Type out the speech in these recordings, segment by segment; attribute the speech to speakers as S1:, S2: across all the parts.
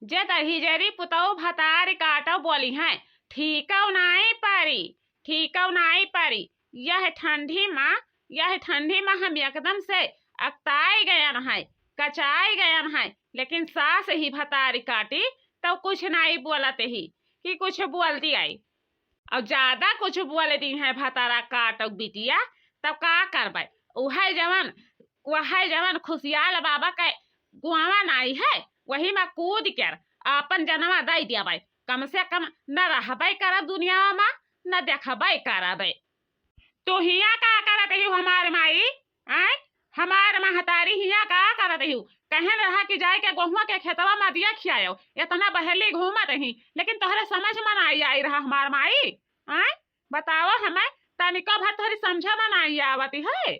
S1: जे दही जरी पुतौ भतार काटो बोली हैं ठीकौ नाई पारी, ठीकौ नाई पारी। यह ठंडी में हम एकदम से अकताई गयन है, कचाई गयन है, लेकिन सास ही भतारी काटी तो कुछ नहीं बोलते ही कि कुछ बोलती आई और ज्यादा कुछ बोल दी है भतारा काटो बिटिया तब का करबे। वह जवन खुशियाल बाबा के गुआवा नाई है वही में कूद कर अपन जन्मा दे दिया भाई। कम से कम न रहबे करब दुनिया में न देखबे करबे। तो हिया का करत ही हमार माई आय हमार महतारी हिया का करत ही कहन रहा कि जाए के गहुआ के खेतवा में दिया खियायो इतना बहेली घूमत ही, लेकिन तोहरे समझ में नहीं आई रहा हमार माई। आय बताओ हमें तनिका भर तोहरी समझ में नहीं आवती है।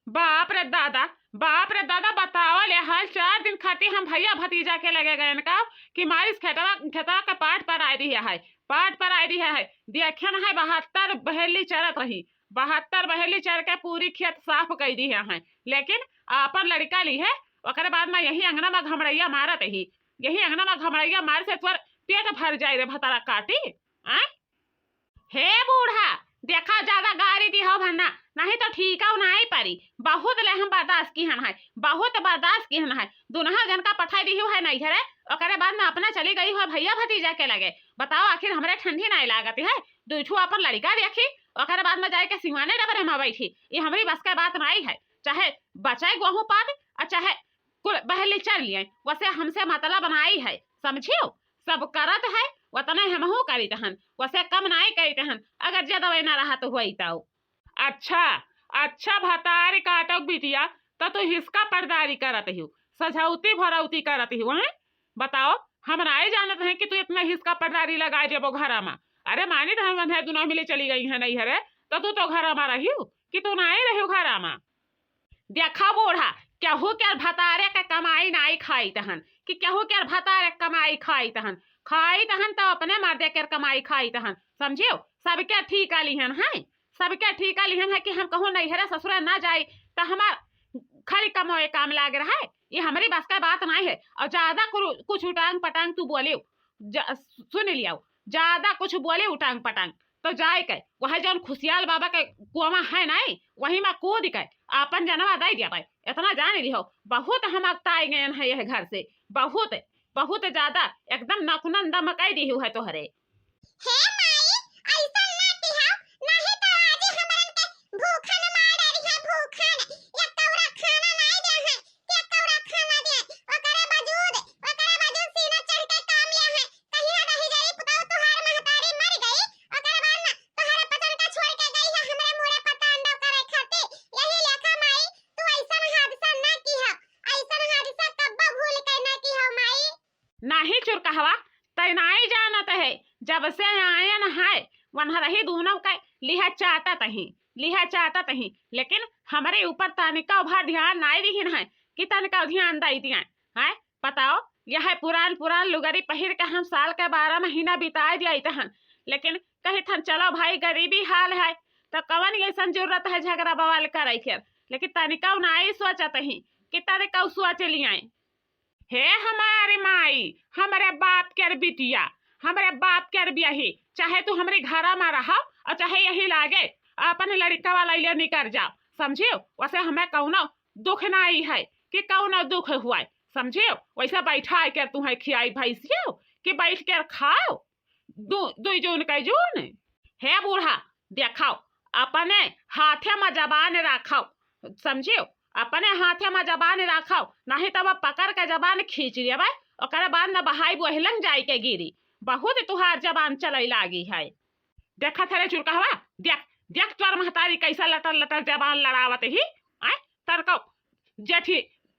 S1: बाप रे दादा बताओ ले हाल 4 दिन खाती हम भैया भतीजा के लगे गए का कि मारिस खेतवा का पाट पर आई रही है, पाट पर आई रही है। देखन है 72 बहेली चरत रही, 72 बहेली चर के पूरी खेत साफ कर दी है, लेकिन अपन लड़का ली है ओकरे बाद में यही अंगना में घमड़ैया मारत ही, यही अंगना में घमड़ैया मार से तोर पेट भर जाए रे भतारा काटी। हे बूढ़ा देखा ज्यादा गाड़ी दी हो भन्ना नहीं तो ठीक है नहीं पारी। बहुत ले हम बर्दाश्त की है, बहुत बर्दाश्त की है। दुनहा जन का पठाई दी है नहीं है ओकरे बाद में अपना चली गई हो भैया भतीजा के लगे। बताओ आखिर हमरे ठंडी नहीं लागती है। दूठू अपन लड़का देखी ओकरे बाद में जाए के सिंवाने डबरे में बैठी, ये हमारी बस का बात नहीं है। चाहे बचाए गेहूं पात और चाहे कुल बहली चल लिए, वैसे हमसे मतलब बनाई है, समझियो। सब करत है वतने हमहू करी तहन, वैसे कम नहीं करी तहन। अगर ज्यादा ना रहा तो हुई तो अच्छा भतारी काटक बिटिया तो हिसका पर्दारी करत ही, सझौती भरौती करत ही। वहाँ बताओ हम नहीं जानते हैं कि तू इतना हिसका पर्दारी लगा जबो घर में। अरे मानी तो हम दोनों मिले चली गई है नहीं है तो तू घर में रही कि तू नहीं रही घर में। देखा बूढ़ा केहू के भतारे के कमाई नहीं खाई तहन कि केहू के भतारे कमाई खाई तहन तो अपने मर्दे के कमाई खाई तहन, समझियो। सबके ठीका लिहन है, सबके ठीका लिहन है कि हम कहूँ नहीं है ससुर ना जाए तो हमार खाली कमाए काम लाग रहा है। ये हमारी बस का बात नहीं है। और ज्यादा कुछ उटांग पटांग तू बोले सुन लिया, ज्यादा कुछ बोले उटांग पटांग तो जाए के वह जौन खुशियाल बाबा के कुआं है नहीं वही में कूद के अपन जनवा दे दिया भाई। इतना जान लिहो बहुत हम अगताई गए हैं यह घर से, बहुत बहुत ज्यादा एकदम नकुनन दमकाई दी है तोहरे।
S2: हे माई ऐसा ना तिहा नहीं तो आज हमरन के भूखन मार रही है, भूखन या कौरा खाना नहीं दे है, क्या कौरा खाना दे ओकरे बाजूद सीना चढ़ के काम ले है। कहीं रही गई पुताऊ तुहार महतारी मर गई ओकरे बाद ना तुहारे पतन का छोड़ के गई है हमरे मुड़े पता अंडा करे खाते। यही लेखा माई तू ऐसा हादसा ना किहा, ऐसा हादसा कब्बा भूल के ना किहा माई।
S1: नहीं चुरकहवा तय नहीं जानत है, जब से आयन है वहाँ रही दोनों का लिहा चाहता ही, लेकिन हमारे ऊपर तनिका भर ध्यान नहीं दिहिन है कि तनिका ध्यान दे दिया है। बताओ यह पुरान लुगरी पहिर के हम साल के 12 महीना बिता दिया तहन, लेकिन कही थन चलो भाई गरीबी हाल है तो कवन ऐसा जरूरत है झगड़ा बवाल करे के, लेकिन तनिका नहीं सोचत ही कि तनिका सोच लिया। हे हमारे माई हमारे बाप के बिटिया, हमारे बाप के बियाही, चाहे तू हमारे घर में रहा और चाहे यही लागे अपन लड़का वाला ले निकल जाओ, समझियो। वैसे हमें कौनो दुख नहीं है कि कौनो दुख हुआ, समझियो। वैसे बैठा कर तू है खियाई भैंसियो कि बैठ कर खाओ दो जून के जून। हे बूढ़ा देखाओ अपने हाथे में जबान रखाओ, समझियो। अपने हाथे में जबान रखाओ नहीं तब पकड़ के जबान खींच लेबै ओकरे बाद न बहाई बहलन जाई के गिरी। बहुत तुहार जबान चले लागी है। देखा थे चुरकहवा देख देख तोर महतारी कैसा लटर जबान लड़ावत ही। आय तर को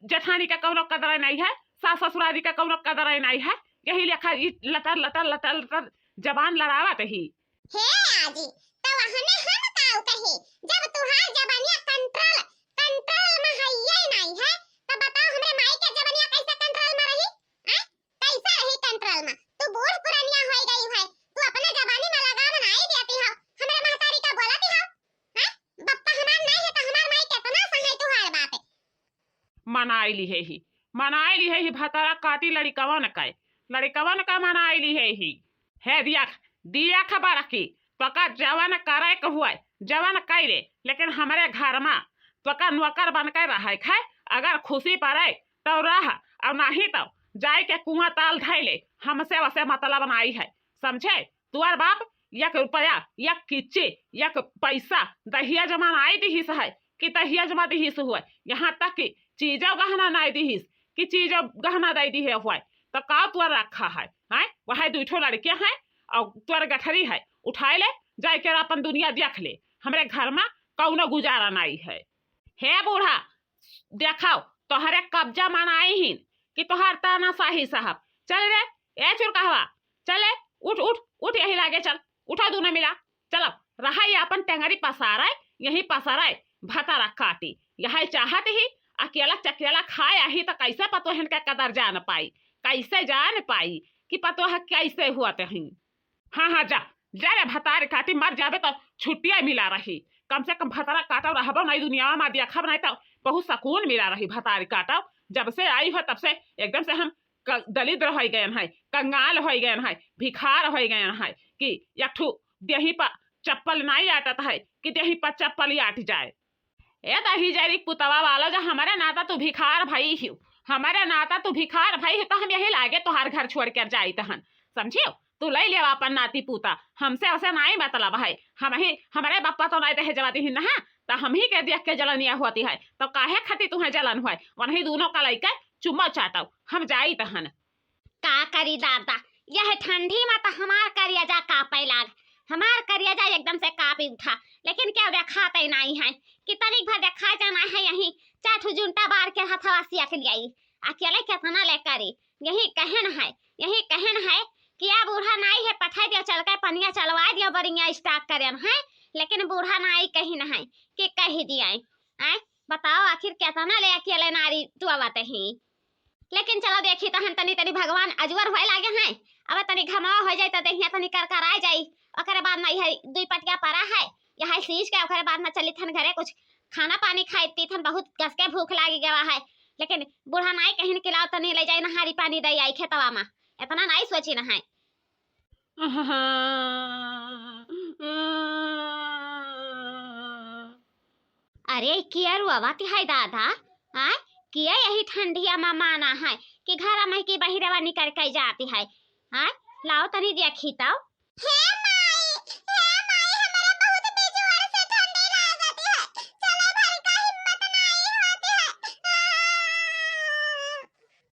S1: जेठानी का कौनो कदर नहीं है, सास ससुरारी का कौनो कदर नहीं है, यही लेखा लटर जबान लड़ावत ही।
S2: हे आजी तो वहने हम काऊ कही जब तुहार जबानिया कंट्रोल में है ये नहीं है तो बताओ हमरे माई के जबानिया कैसे कंट्रोल में रही? कैसे रही कंट्रोल में? तू बूढ़ पुरानिया हो गई है, तू अपने जबानी में लगाम नहीं देती हो, हमरे महतारी का बोलती हो। बप्पा हमार नहीं है तो हमार माई कितना सहाय तुहार बाप
S1: मनाई ली है ही भतारा काटी लड़ी कवन कहे लड़कवन का मना आईली है दिया दिया खबर की तोका जवान करे के हुआ जवान करे, लेकिन हमारे घर में तोका नौकर बन के रहे है। अगर खुशी पड़े तो रह और नहीं तो जाए के कुआं ताल धैले। हमसे वैसे मतलब नहीं है, समझे? तुअर बाप एक रुपया एक किच्ची एक पैसा दहिया जमा नहीं दिहिस है कि दहिया जमा दिहिस हुआ, यहाँ तक कि चीजों गहना नहीं दिहिस कि चीजों गहना दे दी है हुआ। तो का तुअर रखा है वह दूठो लड़के हैं और तुअर गठरी है, उठाए ले जाए के अपन दुनिया देख ले। हमारे घर में कौनो गुजारा नहीं है। हे बूढ़ा देखाओ तोहरे कब्जा मनाई ही कि तोहार ताना शाही साहब। चल रे ए चुर कहवा चले उठ उठ उठ यही लागे चल उठा दू न मिला चलो रहा ये अपन टेंगरी पसारा यही पसारा भतारा काटी यही चाहत ही अकेला चकेला खाया ही तो कैसे पतो है कदर जान पाई, कैसे जान पाई कि पतो है कैसे हुआ तही। हाँ जा जा रे भतार काटी मर जाबे तो छुट्टियां मिला रही, कम से कम भतारा काटो रहबो नहीं दुनिया में देखब नहीं तो बहुत सुकून मिला रही। भतार काटो जब से आई हो तब से एकदम से हम दलिद्र हो गए हैं, कंगाल हो गए हैं, भिखार हो गए हैं कि एक देही पर चप्पल नहीं आटत है कि देही पर चप्पल आट जाए। ए दही जरी पुतवा वाला जो हमारे नाता तू भिखार भाई ही, हमारे नाता तू भिखार भाई ही, तो हम यही लागे तोहार घर छोड़ कर जाई तहन, समझियो? तू ले ले अपन नाती पूता, हमसे वैसे नहीं मतलब है। हम ही हमारे बापा तो नहीं दहे जवाती ही ना, तो हम ही के देख के जलनिया होती है, तो काहे खाती तुम्हें जलन हुआ? वही दोनों का लइका चुम्मा चाटो हम जाई तहन।
S2: का करी दादा, यह ठंडी में तो हमार करिया कापे लाग, हमार करिया एकदम से कापी उठा, लेकिन क्या देखाते नहीं है कि तनिक भर देखा जाना है। यही चाठू जुंटा बार के हथवा सिया के लिए अकेले कितना ले करी। यही कहन है कि या बूढ़ा नाई है पठा दिया चल के पनिया चलवा दिया बरिया स्टार्ट करें है, लेकिन बूढ़ा नाई कहीं न है कि कही दिया बताओ आखिर कितना ले अकेले नारी टुआते ही। लेकिन चलो देखी तहन तनी तनी भगवान अजवर होए लागे हैं, अब तनी घमावा हो जाए तो देखिए तनी कर आ जाई, ओकरे बाद में यही दुई पटिया पड़ा है यह सीज के ओकरे बाद में चली थन घरे कुछ खाना पानी खाई थन, बहुत कस के भूख लागी गवा है। लेकिन बूढ़ा नाई कहीं खिलाओ तनी ले जाए नहारी पानी दई आई खेतवा में, इतना नहीं सोची न है। अरे किया रुआवाती है दादा किया यही ठंडिया में माना है कि घर में की बहिरवा निकल के जाती है। लाओ तनी देखी तो हे माई हमारा बहुत बेजोर से ठंडी लागती है, चलो भाई का हिम्मत नहीं होती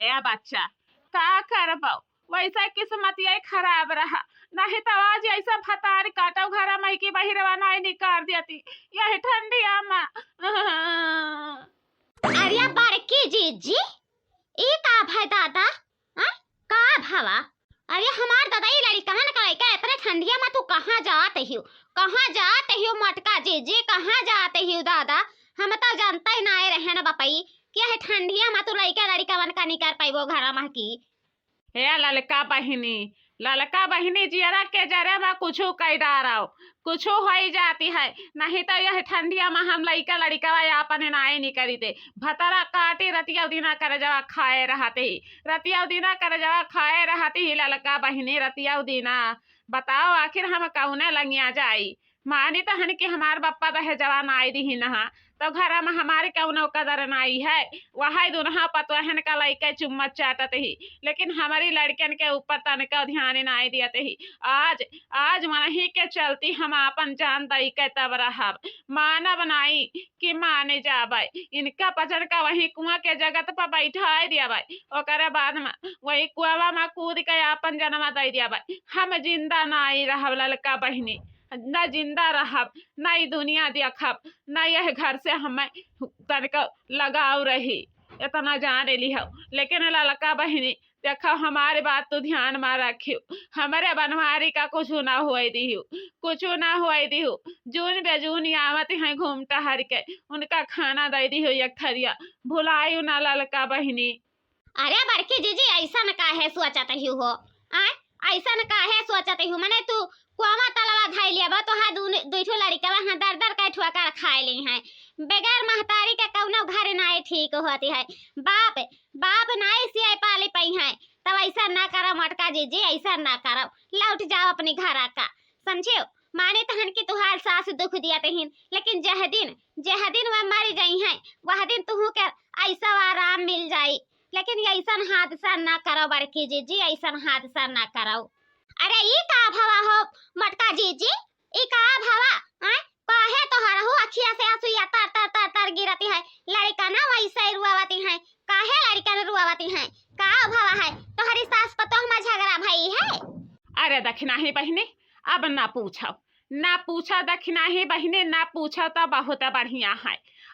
S2: है।
S1: ए बच्चा का करबो, वैसा किस्मत ये खराब रहा, नहीं तो आज ऐसा भतार काटो घर में की बहिरवा नहीं निकाल देती यही ठंडिया में।
S2: अरे बड़की जीजी ई का भाई दादा का भावा? अरे हमार दादा ये लड़ी कहां निकल का इतने ठंडिया में तू कहां जाते हो मटका जीजी कहां जाते हो दादा? हम तो जानता ही ना रहे ना बापई कि है ठंडिया में तू लड़का वन का निकाल पाइबो घर में की।
S1: हे ललका बहिनी जियरा के जरे में कुछ कई डारो कुछ हो ही जाती है, नहीं तो यह ठंडिया में हम लड़का लड़का अपने नाई नहीं करी थे। भतरा काटी रतिया दिना कर जवा खाए रहते ही, रतिया दिना कर जवा खाए रहती ही ललका बहिनी रतिया दिना। बताओ आखिर हम कौने लंगिया जाई? मानी तो हन कि हमार बप्पा तो है जवान आई दी नहा तो घर में हमारे कौनो कदर नाई है, वही दुनहा पतोहन का लइके चुम्मच चाटत ही, लेकिन हमारी लड़कियन के ऊपर तनका ध्यान नहीं दियते ही। आज मनही के चलती हम अपन जान दई के तब रहब, मानब नाई कि माने जाबे। इनका पचन का वही कुआं के जगत पर बैठा दियाबे, ओकरे बाद में वही कुआवा में कूद के अपन जन्म दे दियाबे। हम जिंदा नाई रहब ललका बहिनी, न जिंदा रहब, न दुनिया देखब, न यह घर से हमें तनिक लगाव रही, इतना जान ली हो। लेकिन ललका बहिनी देखो हमारे बात तो ध्यान में रखियो, हमारे बनवारी का कुछ ना हुए दिहु, जून बेजून आवत है घूमता हर के उनका खाना दे दी हो एक थरिया, भुलायु ना ललका बहिनी।
S2: अरे बड़की जीजी ऐसा न काहे सोचत हो ऐसा न काहे सोचत हो? मने तू कुआवा तलवा धाई लिया तो हा दुइठो लड़का हां दर के ठुआ खाए ली हैं, बगैर महतारी के कौनो घर नाई ठीक होती है। बाप नाई सियाई पाली पई है तब ऐसा ना करो मटका जीजी, ऐसा ना करो, लौट जाओ अपने घर का, समझे? माने तहन की तुहार सास दुख दिया तहिन, लेकिन जह दिन वह मर गई हैं वह दिन तुहू के ऐसा आराम मिल जाई। लेकिन ऐसा हादसा ना करो बड़की जीजी, ऐसा हादसा ना करो। अरे ये का भवा हो मटका जीजी, ये का भवा हैं? काहे तोहर हो अखिया से आंसू या तर तर तर तर गिरती है, लड़का ना वैसे रुआवती है, काहे लड़का ने रुआवती है? का भवा है तोहरी सास पतोह में झगड़ा भई है?
S1: अरे दखना ही बहनी, अब ना पूछो दखना ही बहनी, ना पूछो तो बहुत बढ़िया है।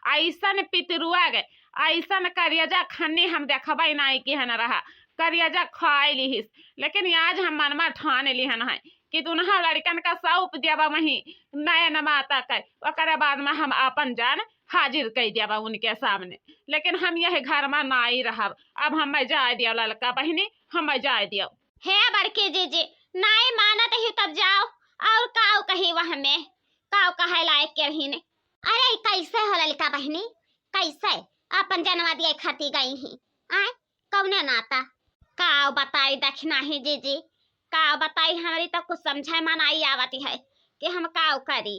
S1: ऐसन पितरुआ गए, ऐसन करियजा खन्नी हम देखबई नाई की हन रहा, करियजा खाए लिहिस। लेकिन आज हम मनमा ठान लिहन है कि दुनहा लड़कन का सौंप देवा वही नयन माता कर, ओकरे बाद में हम अपन जान हाजिर कर देवा उनके सामने। लेकिन हम यह घर में नाई रहब, अब हम जाए दियो लड़का बहनी, हम जाए दियो।
S2: हे बड़के जीजी, नाई मानत ही तब जाओ, और काव कही वह में काव कहे लायक के रहीने। अरे कैसे हो लड़का बहनी, कैसे अपन जनवा दिए खाती गई ही आए कौने नाता? काव बताई दखना ही जीजी, काव बताई, हमारी तो कुछ समझे मन आई आवती है कि हम काव करी।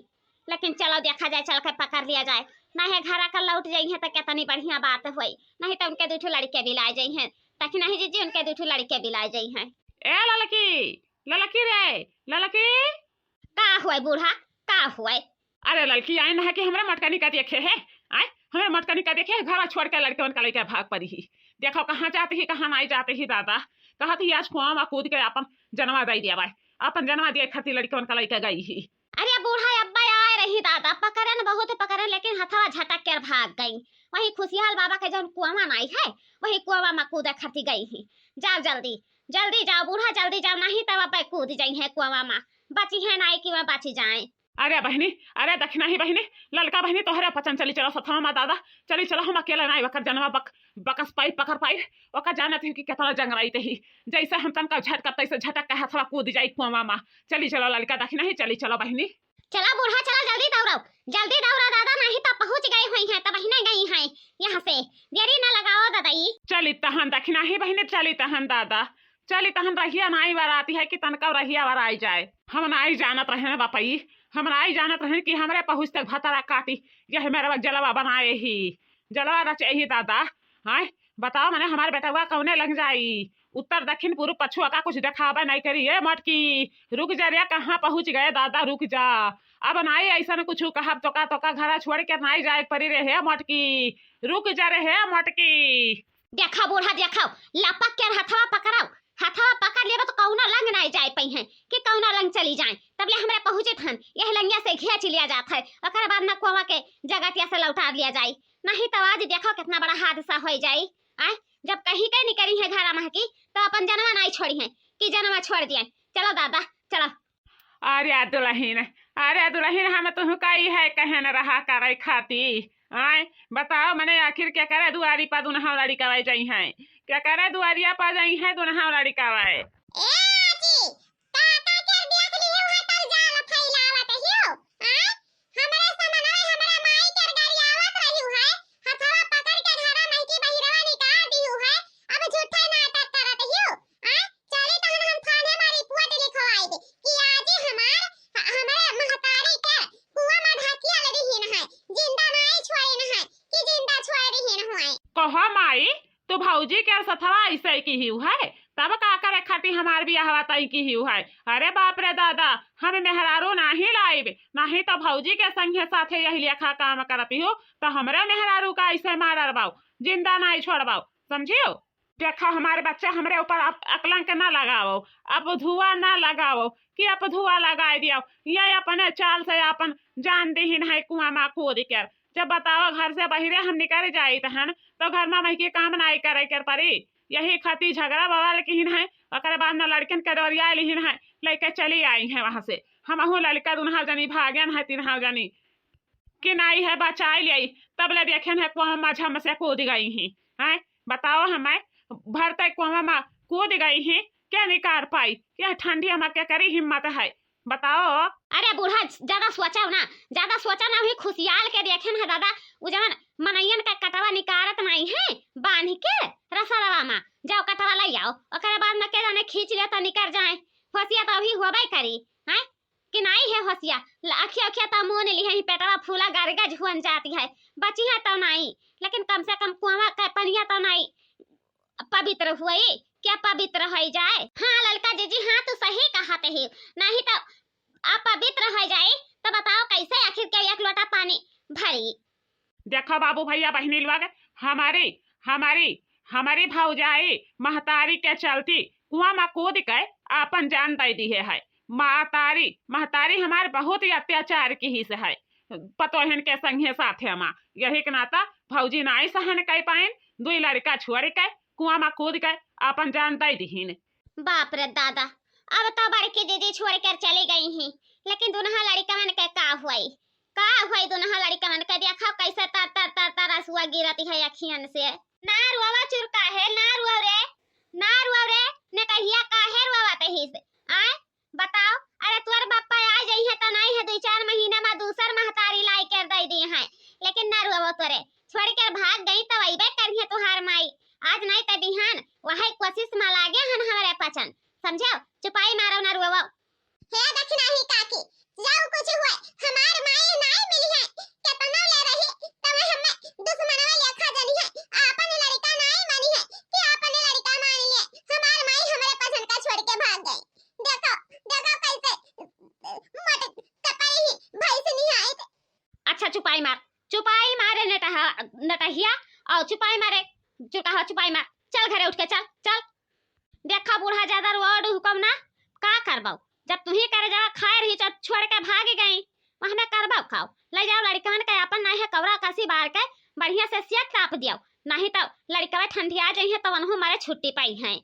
S2: लेकिन चलो देखा जाए, चल के पकड़ लिया जाए, नहीं घर का लौट जाई है तो कितनी बढ़िया बात हुई, नहीं तो उनके दूठो लड़के भी लाई जाई हैं। दखना ही जीजी, उनके दूठो लड़के भी लाई जाई हैं।
S1: ए ललकी रे ललकी,
S2: का हुए बूढ़ा, का हुए?
S1: अरे लड़की आई ना है कि हमारे मटकनी का देखे है, आए हमारे मटकनी का देखे, घर छोड़ के लड़के उनका लेके भाग पड़ी ही। देखो कहाँ जाती ही कहाँ नहीं जाती ही दादा, कहा थी आज कुआं में कूद के अपन जनवा दे दिया, अपन जनवा दिए खाती लड़के उनका लेके गई ही।
S2: अरे बूढ़ा अब्बा आए रही दादा, पकड़न बहुत पकड़न, लेकिन हथवा झटक कर भाग गई। वही खुशहाल बाबा के जब कुआं आई है, वही कुआं में कूद खाती गई ही। जाओ जल्दी जल्दी जाओ बूढ़ा, जल्दी जाओ, नहीं तब अब कूद जाई है कुआं में, बची है नाई की वह बची जाए।
S1: अरे बहनी, अरे दखना ही बहनी, ललका बहनी तोहरे पचन चली चलो सथवा में दादा, चली चलो, हम अकेले नहीं वकर जनवा बकस पाई पकड़ पाई, ओकर जानत ही कि कितना जंगराई ही, जैसे हम तनका झटका तैसे झटक के हथवा कूद जाई कुआं में। चली चलो ललका दखना ही, चली चलो बहनी।
S2: चला बूढ़ा चला, जल्दी दौड़ो दादा, नहीं तो पहुंच गई हुई है, तब बहने गई हैं यहाँ से, देरी न लगाओ दादाई।
S1: चली तहन दखना ही बहनी, चली तहन दादा, चली तहन रहिया नाई बार आती है कि तनका रहिया बार आई जाए। हम नाई जानत रहे बापई, हम नाई जानत रहे कि हमरे पहुँच तक भतरा काटी, यह मेरा जलवा बनाए ही, जलवा रचे ही दादा। हाँ बताओ मैंने हमारे बेटा कौने लग जाई, उत्तर दक्षिण पूर्व पछुआ का कुछ दिखावा नहीं करी है मटकी, रुक जा रे, कहाँ पहुँच गए दादा, रुक जा, अब नाई ऐसा न कुछ कहा तो घर छोड़ के नाई जाए परी रहे मटकी, रुक जा रहे मटकी।
S2: देखा बूढ़ा देखा, लपक के हथवा पकड़ाओ, हथवा पकड़ लेबो तो कौना लंग नहीं जाए पई हैं कि कौना लंग चली जाए, तबले हमरे पहुंचे थन, यह लंगिया से खींच लिया जाता है, ओकर बाद न कुआं के जगतिया से लौटा लिया जाए, नहीं तो आज देखो कितना बड़ा हादसा हो जाए। आए जब कहीं के निकली है घर में की, तो अपन जनवा नहीं छोड़ी है कि जनवा छोड़ दिए। चलो दादा चलो।
S1: अरे दुल्हन हम तुह कही है कहन रहा करे खाती, आए बताओ मैंने आखिर क्या करे दुआरी पर दुनहा लड़ी कवाई जाई है, क्या करे दुआरिया पर जाई है दुनहा लड़ी कवाए। कहो माई तो भौजी के सथवा ऐसे की ही है, तब का करे खाती हमार भी हवा तई की ही है। अरे बाप रे दादा, हम मेहरारू नहीं लाइब, नहीं तो भौजी के संगे साथे यही लेखा काम करती हो, तो हमरे मेहरारू का ऐसे मार बाऊ, जिंदा नहीं छोड़बाऊ, समझियो। देखो हमारे बच्चे हमरे ऊपर अकलंक ना लगाओ, अब धुआं ना लगाओ कि अब धुआं लगा दियो, ये अपने चाल से अपन जान दीन है कुआं में कूद कर। जब बताओ घर से बहिरे हम निकल जाई तहन तो घर में मही के काम नहीं करे कर परी, यही खाती झगड़ा बवाल की है, ओकर बाद न लड़कन के डोरिया लिहिन है, लेके चली आई है वहां से। हम लड़का दुनहा जनी भागन है, तीनहा जनी कि नहीं है बचाई ली, तब ले देखे है कुआं में झम से कूद गई है। बताओ हमें भरते कुआं में कूद गई है, क्या निकाल पाई, क्या ठंडी हम क्या करी हिम्मत है, बताओ।
S2: अरे बूढ़ा ज्यादा सोचा ना, हुई खुशियाल के देखे ना दादा, वो जवन मनैयन का कटवा निकारत नहीं है बांध के रसलवा में जाओ कटवा ले आओ ओकरे बाद में के जाने खींच ले तो निकर जाए होसिया तो अभी होबे करी हैं कि नहीं है होसिया अखिया अखिया तो मुंह ने लिया ही पेटवा फूला गारगा झुन जाती है बची है तो नहीं लेकिन कम से कम कुआं का पनिया तो नहीं पवित्र हुई क्या पवित्र हो जाए। हाँ ललका जीजी हाँ तो सही कहते ही नहीं तो अपवित्र हो जाए तो बताओ कैसे आखिर के एक लोटा पानी भरी।
S1: देखो बाबू भैया बहनी लोग हमारी हमारी हमारी भौजाई महतारी के चलती कुआं में कूद के अपन जान दे दी है महतारी हमारे बहुत ही अत्याचार की ही से है पतोहन के संगे साथे माँ यही के नाता भौजी नाई सहन कर पाए दुई लड़का छोड़ के कुआं में कूद के अपन जान दे दीन।
S2: बाप रे दादा अब तो बड़की दीदी छोड़ कर चली गई हैं लेकिन दुनहा लड़का मन के का हुई दुनहा लड़का मन के देखा कैसे तर तर तर तर आंसुआ गिरती है अखियन से। ना रुआवा चुरका है ना रुआ रे ने कहिया काहे रुआवत है से आए बताओ। अरे तोर बापा आ जाई है तो नहीं है 2-4 महीना में दूसर महतारी लाई कर दे दी है लेकिन ना रुआवो तोरे छोड़ कर भाग गई तो वहीबे करिए तुहार माई आज नहीं तो बिहान वही कोशिश में लागे हन हमारे पचन समझो चुपाई मारो ना रुआवो। हे दक्षिणा ही काकी जाओ कुछ हुए हमार माई नहीं मिली है कितना ले रही तब हमें दुश्मनवा लेखा जनी है आपन लड़का नहीं मानी है कि आपन लड़का मान लिए हमार माई हमारे पसंद का छोड़ के भाग गई। देखो कैसे मत तपाई भाई से नहीं आए। अच्छा चुपाई मारे नटहिया और चुपाई मारे चुपाई मार चल घरे उठ के चल देखा बूढ़ा ज्यादा रोड हुक्म ना का करबाऊ जब तुम्ही करे जावा खाए रही छोड़ के भाग गई वहां करबाऊ खाओ ले जाओ लड़कन के अपन नहीं है कवरा कसी बार के बढ़िया से सिया ताप दियो नहीं तो लड़कवा ठंडिया जाइए तो वनहु मारे छुट्टी पाई है।